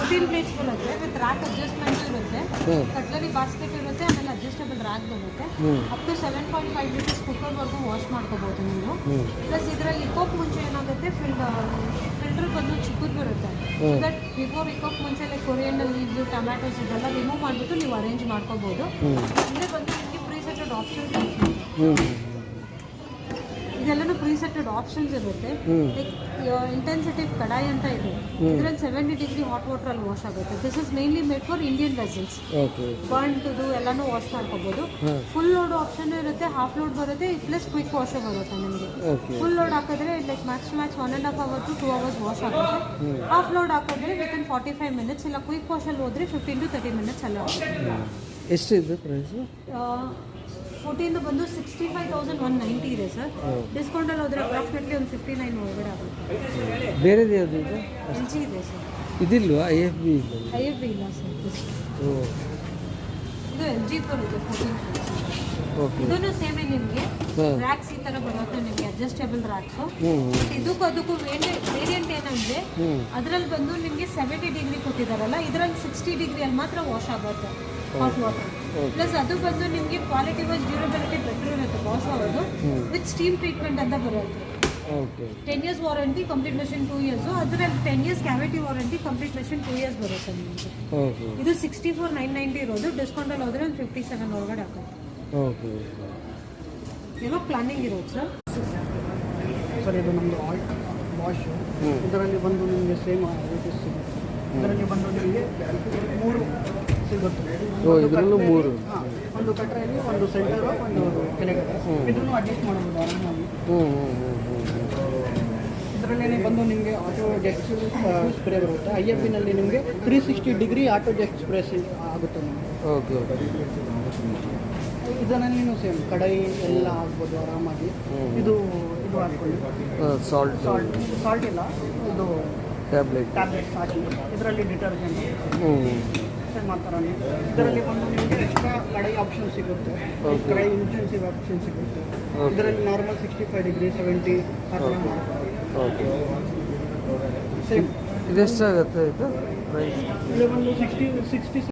15 plates ಬರುತ್ತೆ with rack adjustment ಇರುತ್ತೆ, cutlery basket ಇರುತ್ತೆ, ಆಮೇಲೆ ಅಡ್ಜಸ್ಟಬಲ್ ರ್ಯಾಕ್ ಬರುತ್ತೆ. ಅಪ್ ಟು 7.5 ಲೀಟರ್ಸ್ ಕುಕ್ಕರ್ವರೆಗೂ ವಾಶ್ ಮಾಡ್ಕೋಬೋದು ನೀವು. ಪ್ಲಸ್ ಇದರಲ್ಲಿ ಇಕೋಕ್ ಮುಂಚೆ ಏನಾಗುತ್ತೆ ಫಿಲ್ಟರ್ ಬಂದು ಚಿಕ್ಕದು ಬರುತ್ತೆ. ಸೊ ದಟ್ ಬಿಫೋರ್ ಇಕೋಕ್ ಮುಂಚೆ ಲೈಕ್ ಕೊರಿಯಂಡರ್ ಲೀವ್ಸ್, ಟೊಮ್ಯಾಟೋಸ್ ಇದೆಲ್ಲ ರಿಮೂವ್ ಮಾಡಿಬಿಟ್ಟು ನೀವು ಅರೇಂಜ್ ಮಾಡ್ಕೋಬೋದು. ಅಂದರೆ ಬಂದು ನಿಮಗೆ ಪ್ರೀಸೆಟೆಡ್ ಆಪ್ಷನ್ಸ್ ಇದೆಲ್ಲನೂ ಪ್ರೀಸೆಟೆಡ್ ಆಪ್ಷನ್ಸ್ ಇರುತ್ತೆ. ಲೈಕ್ ಇಂಟೆನ್ಸಿಟಿವ್ ಕಡಾಯಿ ಅಂತ ಇದೆ, ಇದರಲ್ಲಿ 70 ಡಿಗ್ರಿ ಹಾಟ್ ವಾಟರಲ್ಲಿ ವಾಶ್ ಆಗುತ್ತೆ. This is mainly made for Indian vessels. ಬರ್ನ್ದು ಎಲ್ಲನೂ ವಾಶ್ ಮಾಡ್ಕೋಬೋದು. ಫುಲ್ ಲೋಡ್ ಆಪ್ಷನ್ ಇರುತ್ತೆ, ಹಾಫ್ ಲೋಡ್ ಬರುತ್ತೆ, ಪ್ಲಸ್ ಕ್ವಿಕ್ ವಾಶ್ ಬರುತ್ತೆ ನಿಮಗೆ. ಫುಲ್ ಲೋಡ್ ಹಾಕಿದ್ರೆ like max 1.5 hour to 2 hours wash ಆಗುತ್ತೆ. ಹಾಫ್ ಲೋಡ್ ಹಾಕಿದ್ರೆ ವಿತಿನ್ 45 minutes, ಇಲ್ಲ ಕ್ವಿಕ್ ವಾಶಲ್ಲಿ ಹೋದರೆ 15 to 30 minutes ಎಲ್ಲ ಆಗುತ್ತೆ. ಎಷ್ಟಿದೆ ಪ್ರೈಸು? 14 ಬಂದು 65,190 ಇದೆ ಸರ್. ಡಿಸ್ಕೌಂಟಲ್ಲಿ ಹೋದರೆ ಅಪ್ರಾಕ್ಸಿಮೇಟ್ಲಿ ಒಂದು 59 ಒಳಗಡೆ ಆಗುತ್ತೆ. ಬೇರೆದು ಯಾವುದು ಇದೆ? LG ಇದೆ ಸರ್. ಇದಿಲ್ವಾ? IFB ಇಲ್ಲ? IFB ಇಲ್ಲ ಸರ್. ಇದು LG ಬರುತ್ತೆ 14. ಇದನ್ನು ಸೇಮೇ ನಿಮಗೆ ರ್ಯಾಕ್ಸ್ ಈ ಥರ ಬರುತ್ತೆ ನಿಮಗೆ, ಅಡ್ಜಸ್ಟೇಬಲ್ ರ್ಯಾಕ್ಸು. ಅದಕ್ಕೂ ವೇರಿಯಂಟ್ ಏನಂದರೆ ಅದರಲ್ಲಿ ಬಂದು ನಿಮಗೆ 70 ಡಿಗ್ರಿ ಕೊಟ್ಟಿದ್ದಾರಲ್ಲ, ಇದರಲ್ಲಿ 60 ಡಿಗ್ರಿಯಲ್ಲಿ ಮಾತ್ರ ವಾಶ್ ಆಗುತ್ತೆ ಹಾಟ್ ವಾಟರ್. ಪ್ಲಸ್ ಅದು ಬಂದು ನಿಮಗೆ ಕ್ವಾಲಿಟಿ ವೈಸ್ ಡ್ಯೂರಬಿಲಿಟಿ ಬೆಟರ್ ಇರುತ್ತೆ ವಾಶ್ ಆಗೋದು. ವಿತ್ ಸ್ಟೀಮ್ ಟ್ರೀಟ್ಮೆಂಟ್ ಅಂತ ಬರುತ್ತೆ. 10 years warranty, complete machine 2 years. ಅದರಲ್ಲಿ 10 years cavity warranty, complete machine 2 years ಬರುತ್ತೆ ನಿಮಗೆ. ಇದು 64,990 ಇರೋದು, ಡಿಸ್ಕೌಂಟಲ್ಲಿ ಹೋದರೆ ಒಂದು 57 ಒಳಗಡೆ ಆಗುತ್ತೆ. ಏನೋ ಪ್ಲಾನಿಂಗ್ ಇರೋದು ಸರ್. ಸರ್ ಇದು ನಮ್ಮದು ವಾಶು. ಇದರಲ್ಲಿ ಬಂದು ನಿಮಗೆ ಸೇಮ್ ರೇಟಸ್ ಸಿಗುತ್ತೆ. ಇದರಲ್ಲಿ ಬಂದು ನಿಮಗೆ 3 ಸಿಗುತ್ತೆ. ಇದರಲ್ಲೂ 3, ಒಂದು ಕಟ್ರೆಯಲ್ಲಿ, ಒಂದು ಸೆಂಟರು, ಒಂದು ಕೆಳಗಡೆ. ಇದನ್ನು ಅಡ್ಜಸ್ಟ್ ಮಾಡಬಹುದು ಆರಾಮಾಗಿ. ಇದರಲ್ಲಿ ಬಂದು ನಿಮಗೆ ಆಟೋ ಜೆಟ್ ಸ್ಪ್ರೇ ಬರುತ್ತೆ. IFBನಲ್ಲಿ ನಿಮಗೆ 360 ಡಿಗ್ರಿ ಆಟೋ ಜೆಟ್ ಸ್ಪ್ರೇ ಆಗುತ್ತೆ ನಿಮಗೆ. ಇದರಲ್ಲಿ ಸೇಮ್ ಕಡಾಯಿ ಎಲ್ಲ ಆಗ್ಬೋದು ಆರಾಮಾಗಿ. ಇದು ಹಾಕ್ಕೊಳ್ಳಿ. ಸಾಲ್ಟ್ ಇಲ್ಲ, ಇದು ಟ್ಯಾಬ್ಲೆಟ್ಸ್ ಹಾಕಿ. ಇದರಲ್ಲಿ ಡಿಟರ್ಜೆಂಟ್ ಮಾಡ್ತಾರೆ. ಇದರಲ್ಲಿ ಬಂದು ನಿಮಗೆ ಎಕ್ಸ್ಟ್ರಾ ಕಡಾಯಿ ಆಪ್ಷನ್ ಸಿಗುತ್ತೆ, ಕಡಾಯಿ ಇನ್ಟೆನ್ಸಿವ್ ಆಪ್ಷನ್ ಸಿಗುತ್ತೆ. ಇದರಲ್ಲಿ ನಾರ್ಮಲ್ 65 ಡಿಗ್ರಿ 70 ಆ ಥರ ಮಾಡ್ತಾರೆ. ಸೇಮ್ ಇದೆಷ್ಟಾಗುತ್ತೆ ಇದು ಪ್ರೈಸ್? ಇಲ್ಲಿ ಬಂದು 60